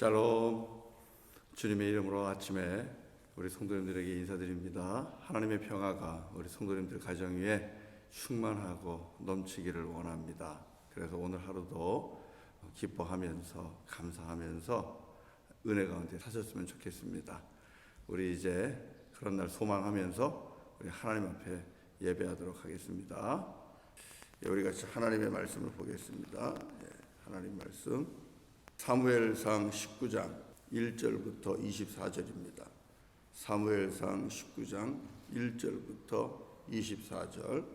샬롬. 주님의 이름으로 아침에 우리 성도님들에게 인사드립니다. 하나님의 평화가 우리 성도님들 가정 위에 충만하고 넘치기를 원합니다. 그래서 오늘 하루도 기뻐하면서 감사하면서 은혜 가운데 사셨으면 좋겠습니다. 우리 이제 그런 날 소망하면서 우리 하나님 앞에 예배하도록 하겠습니다. 우리 같이 하나님의 말씀을 보겠습니다. 하나님 말씀 사무엘상 19장 1절부터 24절입니다. 사무엘상 19장 1절부터 24절.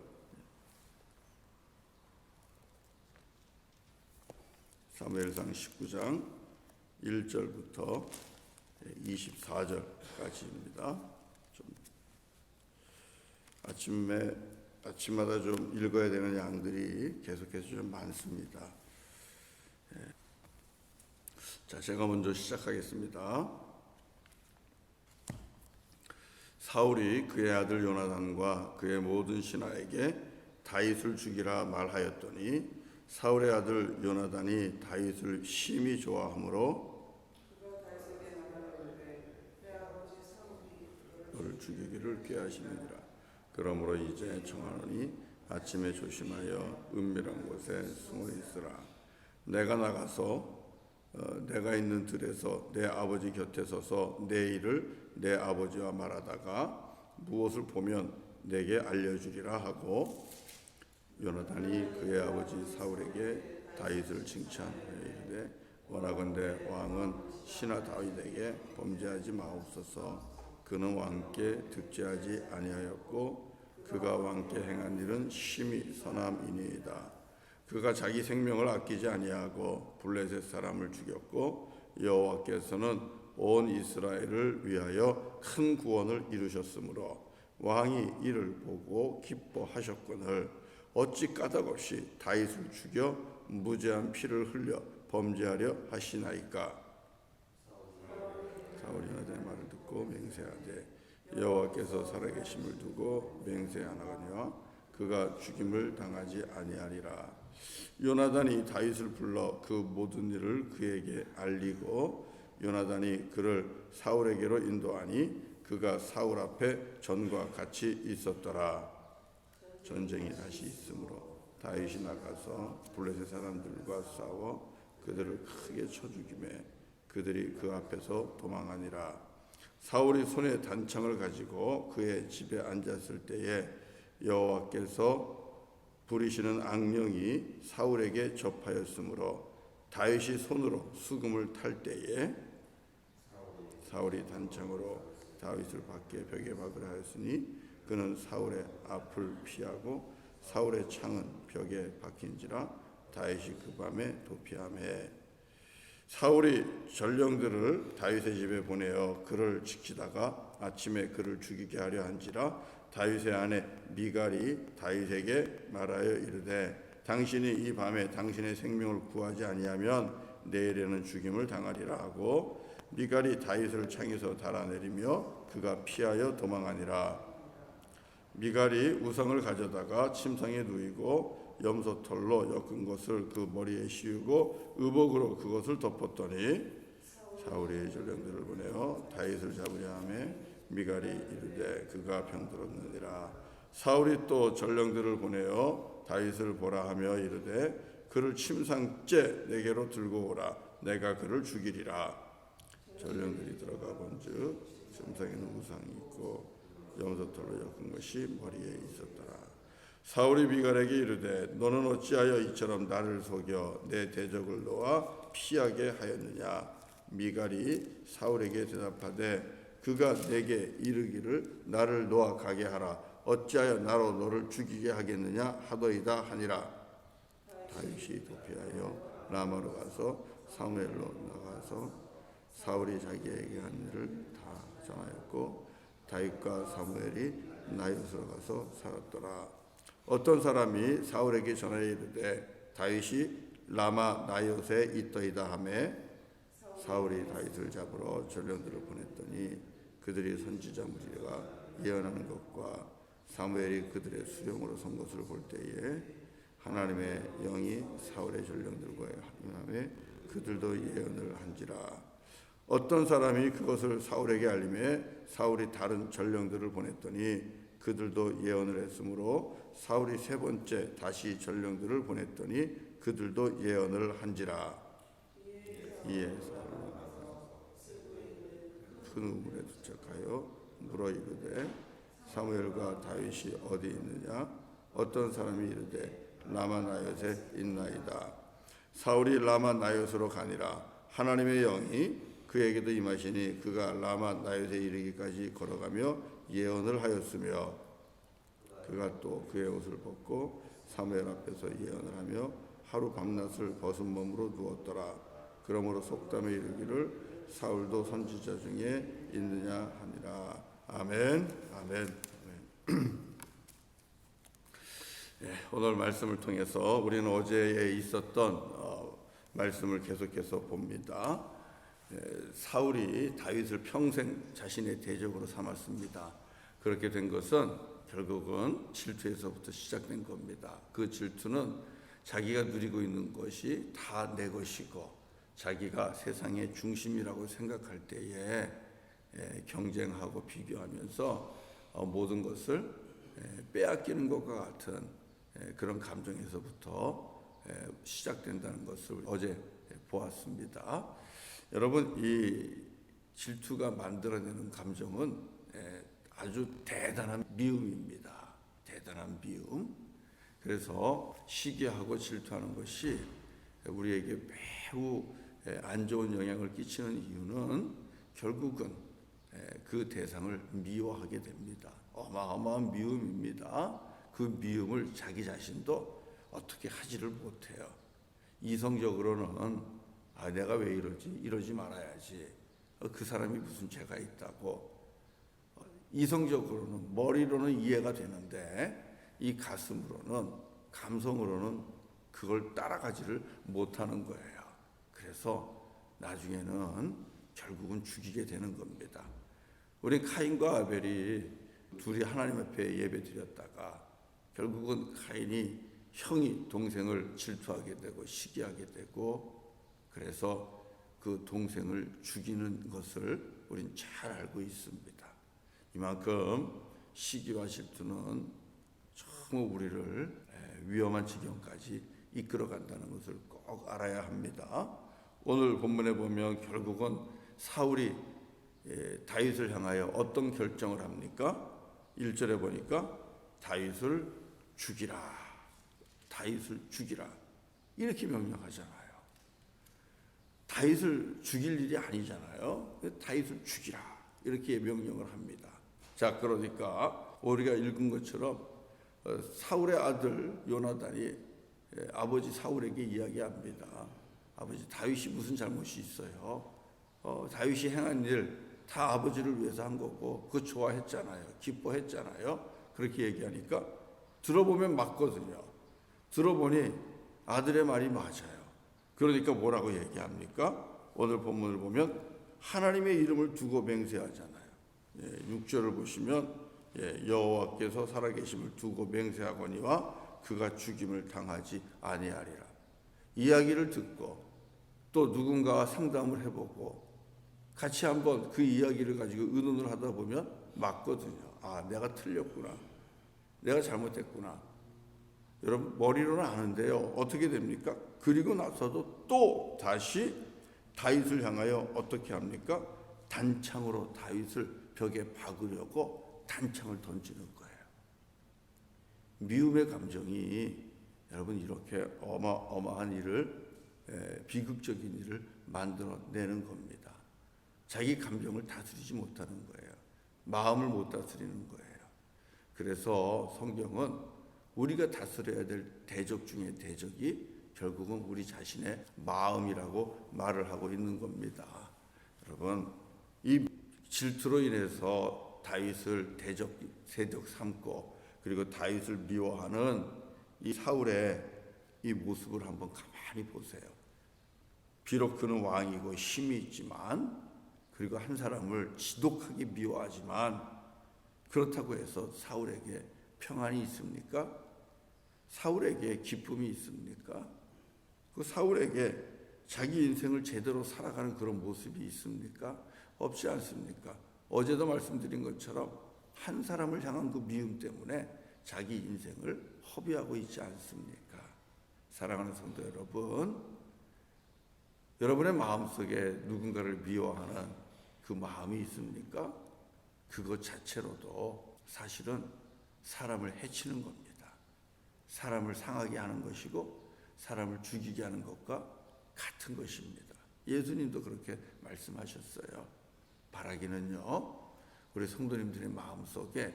사무엘상 19장 1절부터 24절까지입니다. 아침마다 좀 읽어야 되는 양들이 계속해서 좀 많습니다. 자, 제가 먼저 시작하겠습니다. 사울이 그의 아들 요나단과 그의 모든 신하에게 다윗을 죽이라 말하였더니 사울의 아들 요나단이 다윗을 심히 좋아하므로 너를 죽이기를 꾀하시느니라. 그러므로 이제 청하노니 아침에 조심하여 은밀한 곳에 숨어 있으라. 내가 나가서 내가 있는 들에서 내 아버지 곁에 서서 내 일을 내 아버지와 말하다가 무엇을 보면 내게 알려주리라 하고, 요나단이 그의 아버지 사울에게 다윗을 칭찬하여 이르되 원하건대 왕은 신하 다윗에게 범죄하지 마옵소서. 그는 왕께 득죄하지 아니하였고 그가 왕께 행한 일은 심히 선함이니이다. 그가 자기 생명을 아끼지 아니하고 블레셋 사람을 죽였고 여호와께서는 온 이스라엘을 위하여 큰 구원을 이루셨으므로 왕이 이를 보고 기뻐하셨거늘 어찌 까닭없이 다윗을 죽여 무죄한 피를 흘려 범죄하려 하시나이까. 사울이 요나단의 말을 듣고 맹세하되 여호와께서 살아계심을 두고 맹세하나거니와 그가 죽임을 당하지 아니하리라. 요나단이 다윗을 불러 그 모든 일을 그에게 알리고 요나단이 그를 사울에게로 인도하니 그가 사울 앞에 전과 같이 있었더라. 전쟁이 다시 있으므로 다윗이 나가서 블레셋 사람들과 싸워 그들을 크게 쳐 죽이매 그들이 그 앞에서 도망하니라. 사울이 손에 단창을 가지고 그의 집에 앉았을 때에 여호와께서 부리시는 악령이 사울에게 접하였으므로 다윗이 손으로 수금을 탈 때에 사울이 단창으로 다윗을 밖에 벽에 박으라 하였으니 그는 사울의 앞을 피하고 사울의 창은 벽에 박힌지라 다윗이 그 밤에 도피하매 사울이 전령들을 다윗의 집에 보내어 그를 지키다가 아침에 그를 죽이게 하려 한지라 다윗의 아내 미갈이 다윗에게 말하여 이르되 당신이 이 밤에 당신의 생명을 구하지 아니하면 내일에는 죽임을 당하리라 하고 미갈이 다윗을 창에서 달아내리며 그가 피하여 도망하니라. 미갈이 우상을 가져다가 침상에 누이고 염소털로 엮은 것을 그 머리에 씌우고 의복으로 그것을 덮었더니 사울이 전령들을 보내어 다윗을 잡으려 하매 미갈이 이르되 그가 병들었느니라. 사울이 또 전령들을 보내어 다윗을 보라 하며 이르되 그를 침상째 내게로 들고 오라. 내가 그를 죽이리라. 전령들이 들어가 본즉 침상에는 우상이 있고 염소털로 엮은 것이 머리에 있었더라. 사울이 미갈에게 이르되 너는 어찌하여 이처럼 나를 속여 내 대적을 놓아 피하게 하였느냐. 미갈이 사울에게 대답하되 그가 내게 이르기를 나를 놓아 가게 하라. 어찌하여 나로 너를 죽이게 하겠느냐 하더이다 하니라. 다윗이 도피하여 라마로 가서 사무엘로 나가서 사울이 자기에게 한 일을 다 전하였고 다윗과 사무엘이 나이롯으로 가서 살았더라. 어떤 사람이 사울에게 전하여 이르되 다윗이 라마 나이롯에 있더이다 하매 사울이 다윗을 잡으러 전령들을 보냈더니 그들이 선지자 무리가 예언하는 것과 사무엘이 그들의 수령으로 선 것을 볼 때에 하나님의 영이 사울의 전령들과 합류하며 그들도 예언을 한지라. 어떤 사람이 그것을 사울에게 알림해 사울이 다른 전령들을 보냈더니 그들도 예언을 했으므로 사울이 세 번째 다시 전령들을 보냈더니 그들도 예언을 한지라. 이에 큰 우물에 도착하여 물어 이르되 사무엘과 다윗이 어디 있느냐? 어떤 사람이 이르되 라마 나요에 있나이다. 사울이 라마 나요스로 가니라. 하나님의 영이 그에게도 임하시니 그가 라마 나요에 이르기까지 걸어가며 예언을 하였으며 그가 또 그의 옷을 벗고 사무엘 앞에서 예언을 하며 하루 밤낮을 벗은 몸으로 누웠더라. 그러므로 속담에 이르기를 사울도 선지자 중에 있느냐 하니라. 아멘. 아멘. 아멘. 예, 오늘 말씀을 통해서 우리는 어제에 있었던 말씀을 계속해서 봅니다. 사울이 다윗을 평생 자신의 대적으로 삼았습니다. 그렇게 된 것은 결국은 질투에서부터 시작된 겁니다. 그 질투는 자기가 누리고 있는 것이 다 내 것이고 자기가 세상의 중심이라고 생각할 때에 경쟁하고 비교하면서 모든 것을 빼앗기는 것과 같은 그런 감정에서부터 시작된다는 것을 어제 보았습니다. 여러분, 이 질투가 만들어내는 감정은 아주 대단한 미움입니다. 대단한 미움. 그래서 시기하고 질투하는 것이 우리에게 매우 안 좋은 영향을 끼치는 이유는 결국은 그 대상을 미워하게 됩니다. 어마어마한 미움입니다. 그 미움을 자기 자신도 어떻게 하지를 못해요. 이성적으로는 내가 왜 이러지? 이러지 말아야지. 그 사람이 무슨 죄가 있다고. 이성적으로는, 머리로는 이해가 되는데 이 가슴으로는, 감성으로는 그걸 따라가지를 못하는 거예요. 그래서 나중에는 결국은 죽이게 되는 겁니다. 우리 카인과 아벨이 둘이 하나님 앞에 예배 드렸다가 결국은 카인이 형이 동생을 질투하게 되고 시기하게 되고 그래서 그 동생을 죽이는 것을 우린 잘 알고 있습니다. 이만큼 시기와 질투는 정말 우리를 위험한 지경까지 이끌어간다는 것을 꼭 알아야 합니다. 오늘 본문에 보면 결국은 사울이 다윗을 향하여 어떤 결정을 합니까? 1절에 보니까 다윗을 죽이라. 다윗을 죽이라. 이렇게 명령하잖아요. 다윗을 죽일 일이 아니잖아요. 다윗을 죽이라. 이렇게 명령을 합니다. 자, 그러니까 우리가 읽은 것처럼 사울의 아들 요나단이 아버지 사울에게 이야기합니다. 아버지, 다윗이 무슨 잘못이 있어요? 다윗이 행한 일 다 아버지를 위해서 한 거고 그거 좋아했잖아요. 기뻐했잖아요. 그렇게 얘기하니까 들어보면 맞거든요. 들어보니 아들의 말이 맞아요. 그러니까 뭐라고 얘기합니까? 오늘 본문을 보면 하나님의 이름을 두고 맹세하잖아요. 6절을 보시면 여호와께서 살아계심을 두고 맹세하거니와 그가 죽임을 당하지 아니하리라. 이야기를 듣고 또 누군가와 상담을 해보고 같이 한번 그 이야기를 가지고 의논을 하다 보면 맞거든요. 내가 틀렸구나. 내가 잘못했구나. 여러분, 머리로는 아는데요. 어떻게 됩니까? 그리고 나서도 또 다시 다윗을 향하여 어떻게 합니까? 단창으로 다윗을 벽에 박으려고 단창을 던지는 거예요. 미움의 감정이 여러분 이렇게 어마어마한 일을, 비극적인 일을 만들어내는 겁니다. 자기 감정을 다스리지 못하는 거예요. 마음을 못 다스리는 거예요. 그래서 성경은 우리가 다스려야 될 대적 중에 대적이 결국은 우리 자신의 마음이라고 말을 하고 있는 겁니다. 여러분, 이 질투로 인해서 다윗을 대적 삼고 그리고 다윗을 미워하는 이 사울의 이 모습을 한번 가만히 보세요. 비록 그는 왕이고 힘이 있지만 그리고 한 사람을 지독하게 미워하지만 그렇다고 해서 사울에게 평안이 있습니까? 사울에게 기쁨이 있습니까? 그 사울에게 자기 인생을 제대로 살아가는 그런 모습이 있습니까? 없지 않습니까? 어제도 말씀드린 것처럼 한 사람을 향한 그 미움 때문에 자기 인생을 허비하고 있지 않습니까? 사랑하는 성도 여러분, 여러분의 마음속에 누군가를 미워하는 그 마음이 있습니까? 그것 자체로도 사실은 사람을 해치는 겁니다. 사람을 상하게 하는 것이고 사람을 죽이게 하는 것과 같은 것입니다. 예수님도 그렇게 말씀하셨어요. 바라기는요, 우리 성도님들의 마음속에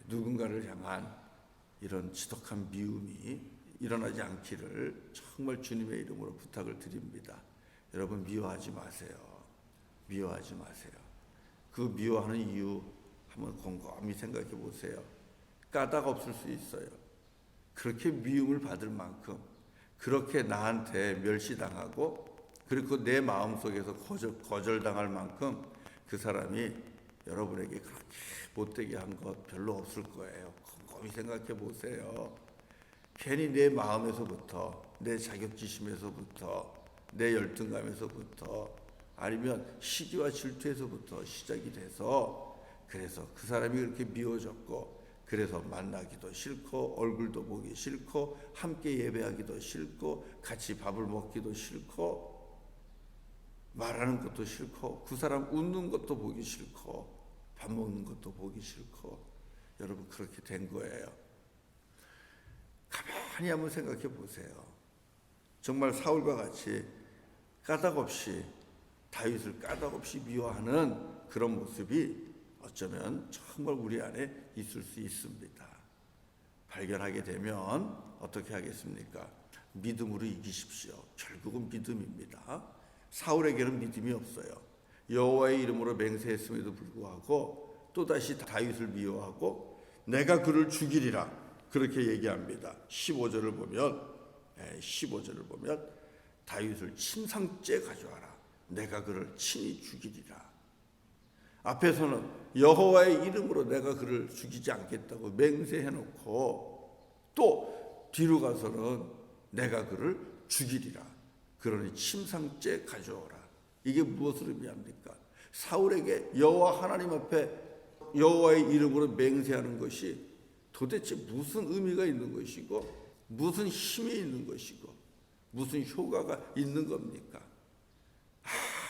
누군가를 향한 이런 지독한 미움이 일어나지 않기를 정말 주님의 이름으로 부탁을 드립니다. 여러분, 미워하지 마세요. 미워하지 마세요. 그 미워하는 이유 한번 곰곰이 생각해 보세요. 까닭 없을 수 있어요. 그렇게 미움을 받을 만큼, 그렇게 나한테 멸시당하고, 그리고 내 마음속에서 거절당할 만큼 그 사람이 여러분에게 그렇게 못되게 한 것 별로 없을 거예요. 곰곰이 생각해 보세요. 괜히 내 마음에서부터, 내 자격지심에서부터, 내 열등감에서부터, 아니면 시기와 질투에서부터 시작이 돼서, 그래서 그 사람이 그렇게 미워졌고, 그래서 만나기도 싫고, 얼굴도 보기 싫고, 함께 예배하기도 싫고, 같이 밥을 먹기도 싫고, 말하는 것도 싫고, 그 사람 웃는 것도 보기 싫고, 밥 먹는 것도 보기 싫고, 여러분 그렇게 된 거예요. 가만히 한번 생각해 보세요. 정말 사울과 같이 까닭 없이, 다윗을 까닭 없이 미워하는 그런 모습이 어쩌면 정말 우리 안에 있을 수 있습니다. 발견하게 되면 어떻게 하겠습니까? 믿음으로 이기십시오. 결국은 믿음입니다. 사울에게는 믿음이 없어요. 여호와의 이름으로 맹세했음에도 불구하고 또다시 다윗을 미워하고 내가 그를 죽이리라 그렇게 얘기합니다. 15절을 보면 다윗을 침상째 가져와라. 내가 그를 친히 죽이리라. 앞에서는 여호와의 이름으로 내가 그를 죽이지 않겠다고 맹세해놓고 또 뒤로 가서는 내가 그를 죽이리라. 그러니 침상째 가져오라. 이게 무엇을 의미합니까? 사울에게 여호와 하나님 앞에 여호와의 이름으로 맹세하는 것이 도대체 무슨 의미가 있는 것이고 무슨 힘이 있는 것이고 무슨 효과가 있는 겁니까?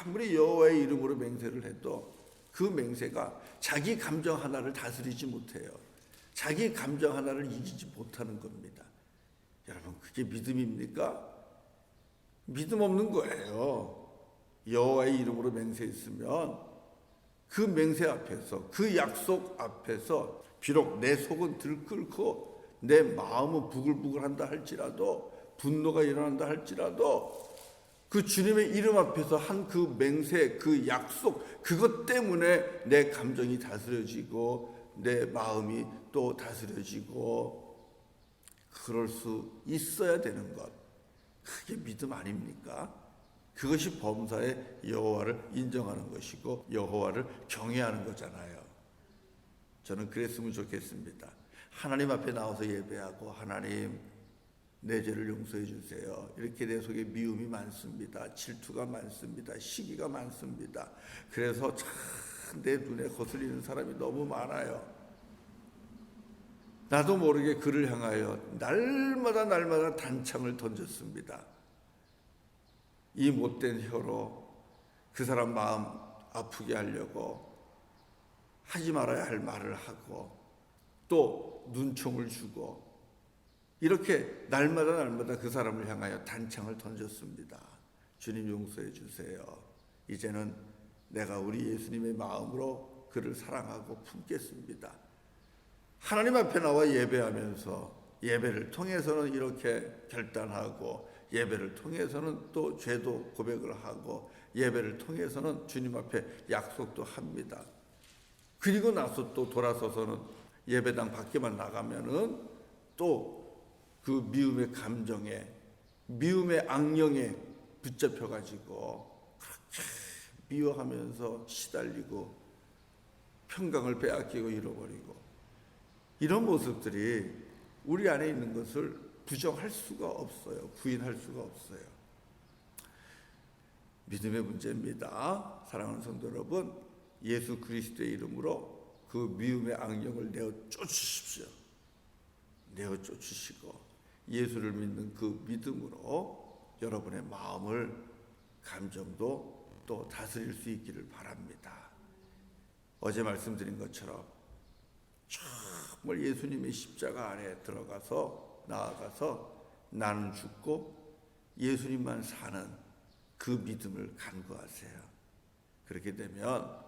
아무리 여호와의 이름으로 맹세를 해도 그 맹세가 자기 감정 하나를 다스리지 못해요. 자기 감정 하나를 이기지 못하는 겁니다. 여러분, 그게 믿음입니까? 믿음 없는 거예요. 여호와의 이름으로 맹세했으면 그 맹세 앞에서, 그 약속 앞에서 비록 내 속은 들끓고 내 마음은 부글부글한다 할지라도, 분노가 일어난다 할지라도 그 주님의 이름 앞에서 한 그 맹세, 그 약속, 그것 때문에 내 감정이 다스려지고 내 마음이 또 다스려지고 그럴 수 있어야 되는 것. 그게 믿음 아닙니까? 그것이 범사의 여호와를 인정하는 것이고 여호와를 경외하는 거잖아요. 저는 그랬으면 좋겠습니다. 하나님 앞에 나와서 예배하고 하나님 내 죄를 용서해 주세요. 이렇게 내 속에 미움이 많습니다. 질투가 많습니다. 시기가 많습니다. 그래서 참 내 눈에 거슬리는 사람이 너무 많아요. 나도 모르게 그를 향하여 날마다 단창을 던졌습니다. 이 못된 혀로 그 사람 마음 아프게 하려고 하지 말아야 할 말을 하고 또 눈총을 주고 이렇게 날마다 그 사람을 향하여 단창을 던졌습니다. 주님 용서해 주세요. 이제는 내가 우리 예수님의 마음으로 그를 사랑하고 품겠습니다. 하나님 앞에 나와 예배하면서 예배를 통해서는 이렇게 결단하고 예배를 통해서는 또 죄도 고백을 하고 예배를 통해서는 주님 앞에 약속도 합니다. 그리고 나서 또 돌아서서는 예배당 밖에만 나가면은 또 그 미움의 감정에, 미움의 악령에 붙잡혀가지고 그렇게 미워하면서 시달리고 평강을 빼앗기고 잃어버리고 이런 모습들이 우리 안에 있는 것을 부정할 수가 없어요. 부인할 수가 없어요. 믿음의 문제입니다. 사랑하는 성도 여러분, 예수 그리스도의 이름으로 그 미움의 악령을 내어 쫓으십시오. 내어 쫓으시고 예수를 믿는 그 믿음으로 여러분의 마음을, 감정도 또 다스릴 수 있기를 바랍니다. 어제 말씀드린 것처럼 정말 예수님의 십자가 안에 들어가서 나아가서 나는 죽고 예수님만 사는 그 믿음을 간구하세요. 그렇게 되면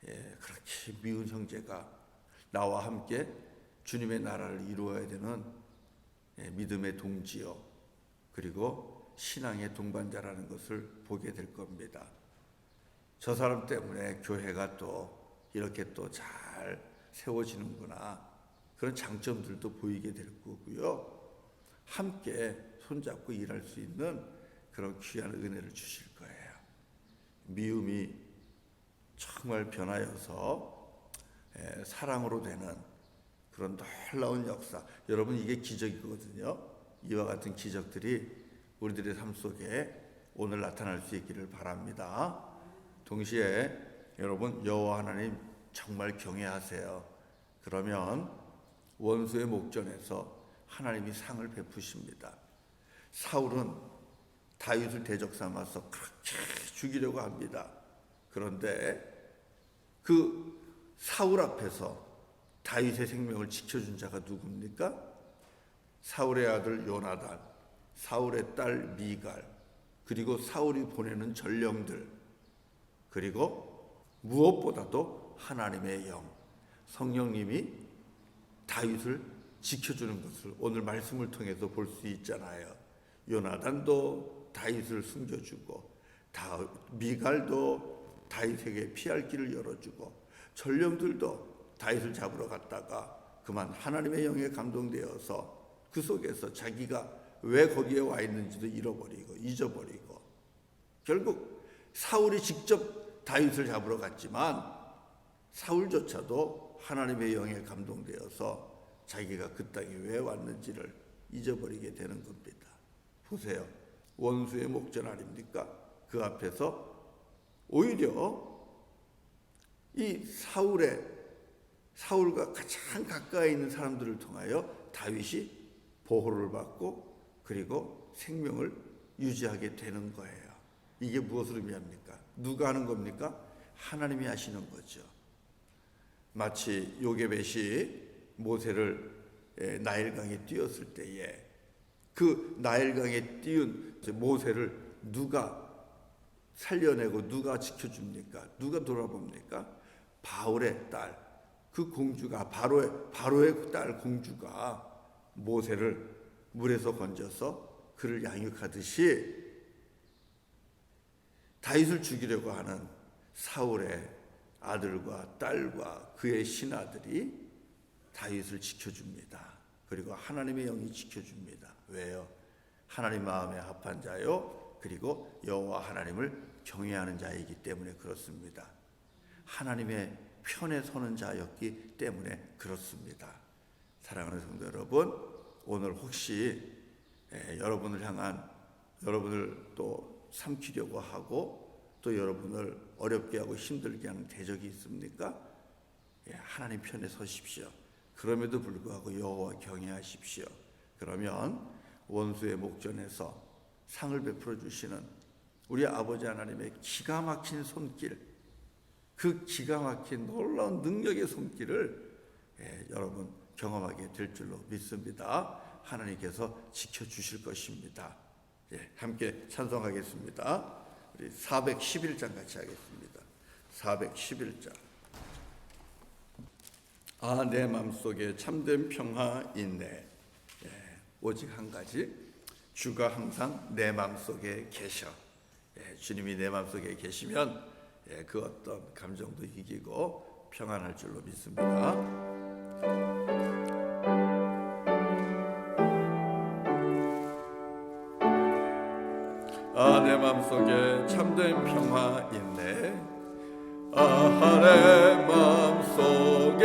그렇게 미운 형제가 나와 함께 주님의 나라를 이루어야 되는 믿음의 동지요, 그리고 신앙의 동반자라는 것을 보게 될 겁니다. 저 사람 때문에 교회가 또 이렇게 또 잘 세워지는구나, 그런 장점들도 보이게 될 거고요. 함께 손잡고 일할 수 있는 그런 귀한 은혜를 주실 거예요. 미움이 정말 변하여서 사랑으로 되는 그런 놀라운 역사, 여러분 이게 기적이거든요. 이와 같은 기적들이 우리들의 삶 속에 오늘 나타날 수 있기를 바랍니다. 동시에 여러분 여호와 하나님 정말 경외하세요. 그러면 원수의 목전에서 하나님이 상을 베푸십니다. 사울은 다윗을 대적 삼아서 그렇게 죽이려고 합니다. 그런데 그 사울 앞에서 다윗의 생명을 지켜준 자가 누굽니까? 사울의 아들 요나단, 사울의 딸 미갈, 그리고 사울이 보내는 전령들, 그리고 무엇보다도 하나님의 영, 성령님이 다윗을 지켜주는 것을 오늘 말씀을 통해서 볼 수 있잖아요. 요나단도 다윗을 숨겨주고, 미갈도 다윗에게 피할 길을 열어주고, 전령들도 다윗을 잡으러 갔다가 그만 하나님의 영에 감동되어서 그 속에서 자기가 왜 거기에 와 있는지도 잊어버리고 결국 사울이 직접 다윗을 잡으러 갔지만 사울조차도 하나님의 영에 감동되어서 자기가 그 땅에 왜 왔는지를 잊어버리게 되는 겁니다. 보세요. 원수의 목전 아닙니까? 그 앞에서 오히려 이 사울과 가장 가까이 있는 사람들을 통하여 다윗이 보호를 받고 그리고 생명을 유지하게 되는 거예요. 이게 무엇을 의미합니까? 누가 하는 겁니까? 하나님이 하시는 거죠. 마치 요게벳이 모세를 나일강에 띄웠을 때에 그 나일강에 띄운 모세를 누가 살려내고 누가 지켜줍니까? 누가 돌아봅니까? 바울의 딸, 그 공주가 바로의 딸 공주가 모세를 물에서 건져서 그를 양육하듯이 다윗을 죽이려고 하는 사울의 아들과 딸과 그의 신하들이 다윗을 지켜줍니다. 그리고 하나님의 영이 지켜줍니다. 왜요? 하나님 마음에 합한 자요, 그리고 여호와 하나님을 경외하는 자이기 때문에 그렇습니다. 하나님의 편에 서는 자였기 때문에 그렇습니다. 사랑하는 성도 여러분, 오늘 혹시 여러분을 또 삼키려고 하고 또 여러분을 어렵게 하고 힘들게 하는 대적이 있습니까? 하나님 편에 서십시오. 그럼에도 불구하고 여호와 경외하십시오. 그러면 원수의 목전에서 상을 베풀어 주시는 우리 아버지 하나님의 기가 막힌 손길, 그 기가 막힌 놀라운 능력의 손길을 여러분 경험하게 될 줄로 믿습니다. 하나님께서 지켜주실 것입니다. 함께 찬송하겠습니다. 우리 411장 같이 하겠습니다. 411장. 내 마음속에 참된 평화 있네. 오직 한 가지, 주가 항상 내 마음속에 계셔. 주님이 내 마음속에 계시면 그 어떤 감정도 이기고 평안할 줄로 믿습니다. 내 마음속에 참된 평화 있네. 내 마음속에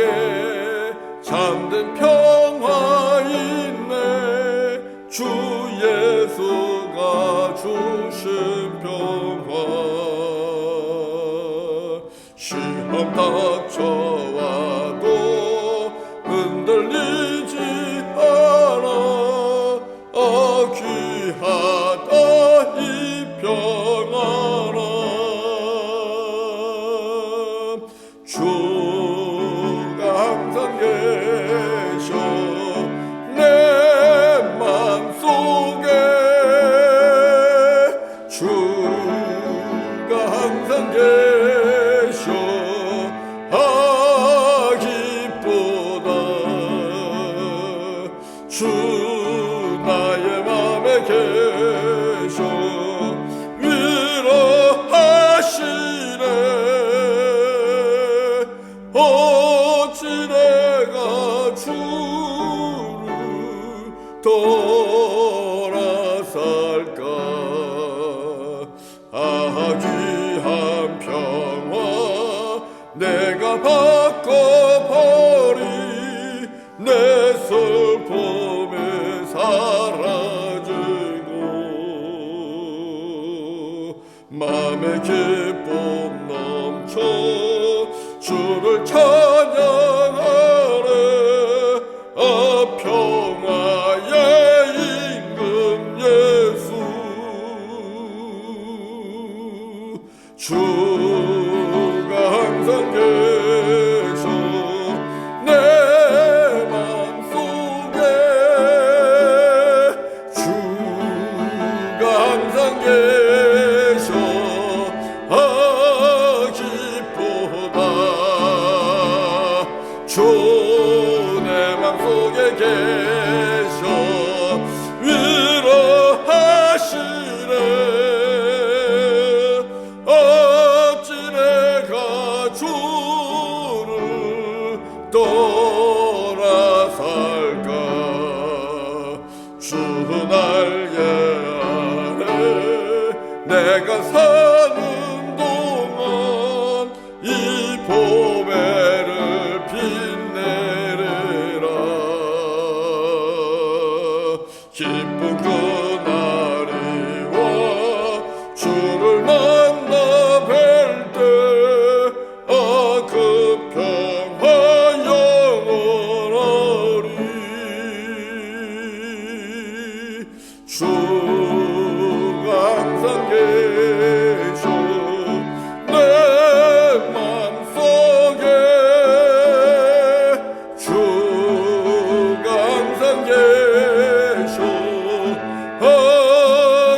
참된 평화 있네. 주 예수가 주신 평화 계셔 기쁘다. 주 나의 맘에 계셔 위로하시네. 어찌 내가 주를 돌아살까. 귀한 평화 내가 바꿔버리 내 슬픔에 사라지고 맘에 기쁨 넘쳐 주를 찬양하네. 평화의 임금 예수 주가 항상 계셔 내 맘속에. 주가 항상 계셔 기쁘다. 주 내 맘속에 계셔 위로하시네. 어찌 내가 주를 돌아살까. 주 날개 아래 내가 사는 동안 이 보배를 빛내리라. 기쁜 그날이 와 주를 만나 뵐 때 그 평화 영원하리. 주가 항상 계셔 내 맘속에. 주가 항상 계셔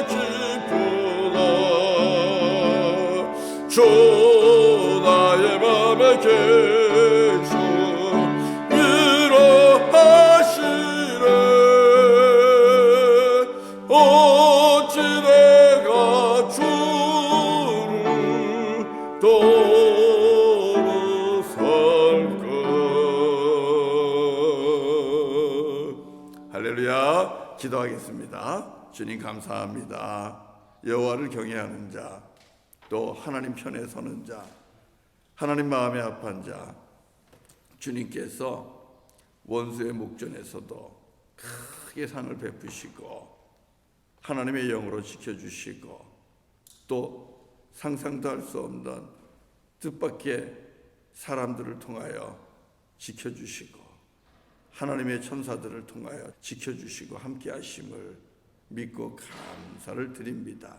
기쁘다. 주 나의 맘에 계셔 위로하시네. 어찌 내가 주를 돌아살까. 할렐루야. 기도하겠습니다. 주님 감사합니다. 여호와를 경외하는 자, 또 하나님 편에 서는 자, 하나님 마음에 합한 자, 주님께서 원수의 목전에서도 크게 상을 베푸시고 하나님의 영으로 지켜주시고 또 상상도 할 수 없는 뜻밖의 사람들을 통하여 지켜주시고 하나님의 천사들을 통하여 지켜주시고 함께 하심을 믿고 감사를 드립니다.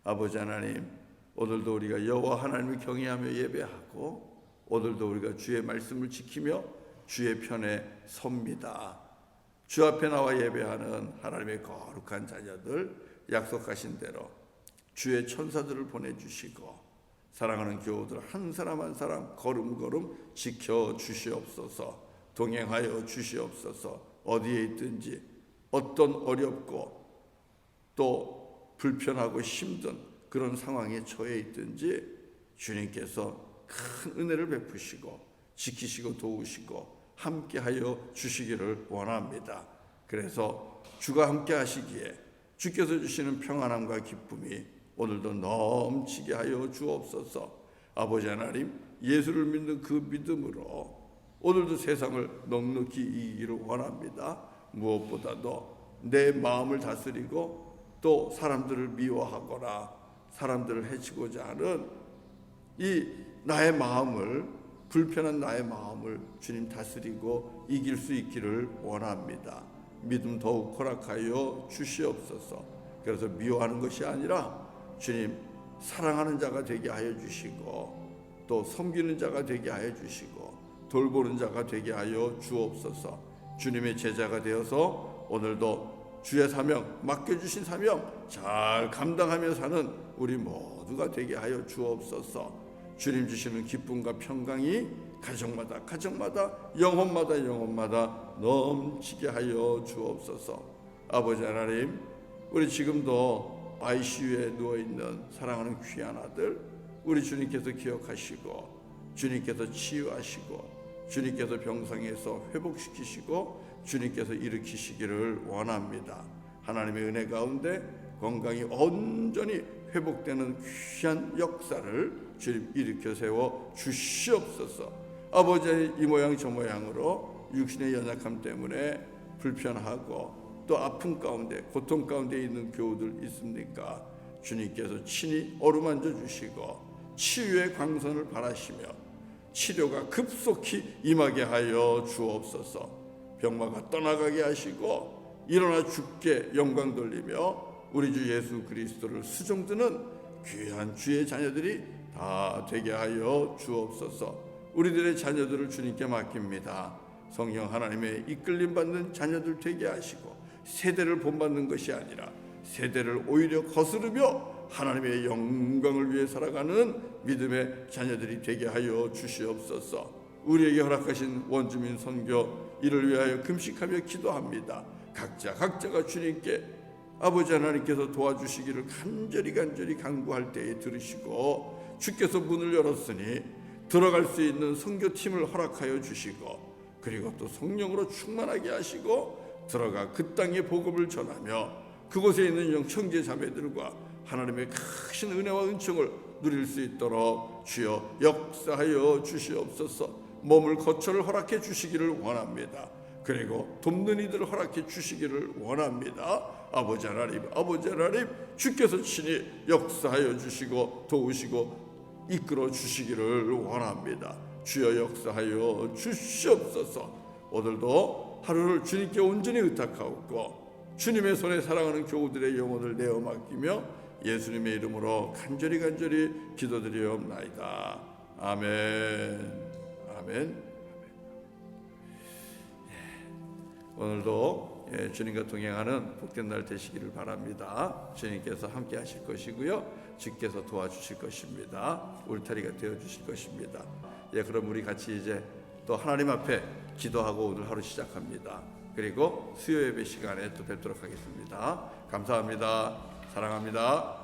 아버지 하나님, 오늘도 우리가 여호와 하나님을 경외하며 예배하고 오늘도 우리가 주의 말씀을 지키며 주의 편에 섭니다. 주 앞에 나와 예배하는 하나님의 거룩한 자녀들 약속하신 대로 주의 천사들을 보내주시고 사랑하는 교우들 한 사람 한 사람 걸음걸음 지켜주시옵소서. 동행하여 주시옵소서. 어디에 있든지 어떤 어렵고 또 불편하고 힘든 그런 상황에 처해 있든지 주님께서 큰 은혜를 베푸시고 지키시고 도우시고 함께하여 주시기를 원합니다. 그래서 주가 함께 하시기에 주께서 주시는 평안함과 기쁨이 오늘도 넘치게 하여 주옵소서. 아버지 하나님, 예수를 믿는 그 믿음으로 오늘도 세상을 넉넉히 이기기를 원합니다. 무엇보다도 내 마음을 다스리고 또 사람들을 미워하거나 사람들을 해치고자 하는 이 나의 마음을, 불편한 나의 마음을 주님 다스리고 이길 수 있기를 원합니다. 믿음 더욱 허락하여 주시옵소서. 그래서 미워하는 것이 아니라 주님 사랑하는 자가 되게 하여 주시고 또 섬기는 자가 되게 하여 주시고 돌보는 자가 되게 하여 주옵소서. 주님의 제자가 되어서 오늘도 주의 사명, 맡겨주신 사명 잘 감당하며 사는 우리 모두 모두가 되게 하여 주옵소서. 주님 주시는 기쁨과 평강이 가정마다 영혼마다 넘치게 하여 주옵소서. 아버지 하나님, 우리 지금도 ICU에 누워있는 사랑하는 귀한 아들 우리 주님께서 기억하시고, 주님께서 치유하시고, 주님께서 병상에서 회복시키시고, 주님께서 일으키시기를 원합니다. 하나님의 은혜 가운데 건강이 온전히 회복되는 귀한 역사를 주님 일으켜 세워 주시옵소서. 아버지의 이 모양 저 모양으로 육신의 연약함 때문에 불편하고 또 아픔 가운데 고통 가운데 있는 교우들 있습니까? 주님께서 친히 어루만져 주시고 치유의 광선을 바라시며 치료가 급속히 임하게 하여 주옵소서. 병마가 떠나가게 하시고 일어나 주께 영광 돌리며 우리 주 예수 그리스도를 수종드는 귀한 주의 자녀들이 다 되게 하여 주옵소서. 우리들의 자녀들을 주님께 맡깁니다. 성령 하나님의 이끌림 받는 자녀들 되게 하시고, 세대를 본받는 것이 아니라 세대를 오히려 거스르며 하나님의 영광을 위해 살아가는 믿음의 자녀들이 되게 하여 주시옵소서. 우리에게 허락하신 원주민 선교 이를 위하여 금식하며 기도합니다. 각자가 주님께 아버지 하나님께서 도와주시기를 간절히 간구할 때에 들으시고, 주께서 문을 열었으니 들어갈 수 있는 선교팀을 허락하여 주시고, 그리고 또 성령으로 충만하게 하시고 들어가 그 땅의 복음을 전하며 그곳에 있는 형제 자매들과 하나님의 크신 은혜와 은총을 누릴 수 있도록 주여 역사하여 주시옵소서. 몸을 거처를 허락해 주시기를 원합니다. 그리고 돕는 이들을 허락해 주시기를 원합니다. 아버지 하나님 주께서 친히 역사하여 주시고 도우시고 이끌어 주시기를 원합니다. 주여 역사하여 주시옵소서. 오늘도 하루를 주님께 온전히 의탁하옵고 주님의 손에 사랑하는 교우들의 영혼을 내어 맡기며 예수님의 이름으로 간절히 기도드리옵나이다. 아멘. 오늘도 주님과 동행하는 복된 날 되시기를 바랍니다. 주님께서 함께 하실 것이고요, 주께서 도와주실 것입니다. 울타리가 되어주실 것입니다. 그럼 우리 같이 이제 또 하나님 앞에 기도하고 오늘 하루 시작합니다. 그리고 수요 예배 시간에 또 뵙도록 하겠습니다. 감사합니다. 사랑합니다.